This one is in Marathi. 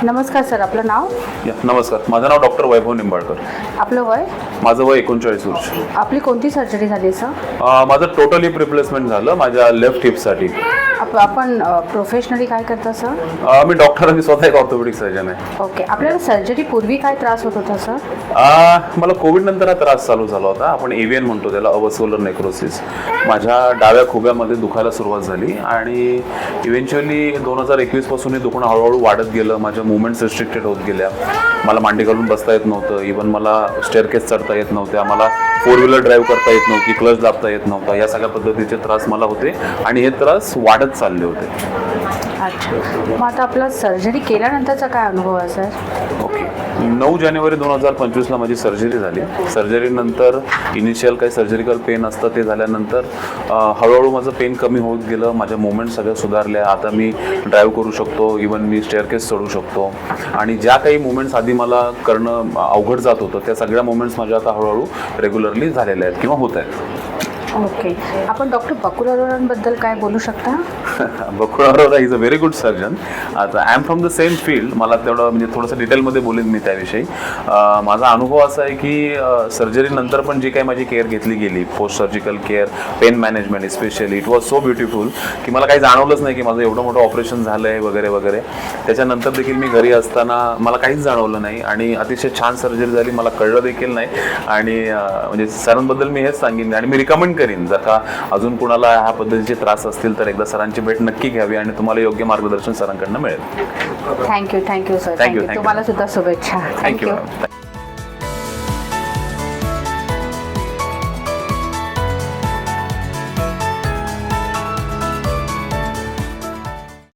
नमस्कार सर, आपलं नाव? नमस्कार, माझं नाव डॉक्टर वैभव निंबाळकर. आपलं वय? माझं वय 39 वर्ष. आपली कोणती सर्जरी झाली सर? माझं टोटल हिप रिप्लेसमेंट झालं माझ्या लेफ्ट हिपसाठी. आपण प्रोफेशनली काय करता सर? मी डॉक्टर आणि स्वतः एक ऑर्थोपेडिक सर्जन आहे. ओके. आपल्याला सर्जरी पूर्वी काय त्रास होत होता सर? मला कोविड नंतर हा त्रास चालू झाला होता. आपण एव्हीएन म्हणतो त्याला, अवस्क्युलर नेक्रोसिस. माझ्या डाव्या खुब्यामध्ये दुखायला सुरुवात झाली आणि इव्हेंच्युअली 2021 पासून हे दुखणं हळूहळू वाढत गेलं. माझ्या मुवमेंट्स रिस्ट्रिक्टेड होत गेल्या. मला मांडी घालून बसता येत नव्हतं. इव्हन मला स्टेअरकेस चढता येत नव्हत्या. मला 4 व्हीलर ड्राईव्ह करता येत नव्हती. क्लच दाबता येत नव्हता. या सगळ्या पद्धतीचे त्रास मला होते आणि हे त्रास वाढत चालले होते. अच्छा. मग आता आपला सर्जरी केल्यानंतरचा काय अनुभव आहे सर? ओके. 9 जानेवारी 2025ला माझी सर्जरी झाली. सर्जरीनंतर इनिशियल काही सर्जरिकल पेन असतं ते झाल्यानंतर हळूहळू माझं पेन कमी होत गेलं. माझ्या मुवमेंट सगळ्या सुधारल्या. आता मी ड्राईव्ह करू शकतो. इवन मी स्टेअरकेस चढू शकतो. आणि ज्या काही मुवमेंट्स आधी मला करणं अवघड जात होतं त्या सगळ्या मुवमेंट्स माझ्या आता हळूहळू रेग्युलरली झालेल्या आहेत किंवा होत आहेत. ओके. आपण डॉक्टर बकुल अरोरांबद्दल काय बोलू शकता? Bakul Arora is a very good surgeon. आता I am from the same field. मला तेवढं म्हणजे थोडंसं डिटेलमध्ये बोलेन मी त्याविषयी. माझा अनुभव असा आहे की सर्जरीनंतर पण जी काही माझी केअर घेतली गेली, post surgical care, pen management specially, it was so beautiful की मला काही जाणवलंच नाही की माझं एवढं मोठं ऑपरेशन झालं आहे वगैरे वगैरे. त्याच्यानंतर देखील मी घरी असताना मला काहीच जाणवलं नाही आणि अतिशय छान सर्जरी झाली. मला कळलं देखील नाही आणि म्हणजे सरांबद्दल मी हेच सांगेन आणि मी रिकमेंड करीन जर का अजून कुणाला ह्या पद्धतीचे त्रास असतील तर एकदा सरांची भेट नक्की घ्यावी आणि तुम्हाला योग्य मार्गदर्शन सरांकडनं मिळेल. Thank you sir. थँक्यू. तुम्हाला सुद्धा शुभेच्छा. थँक्यू.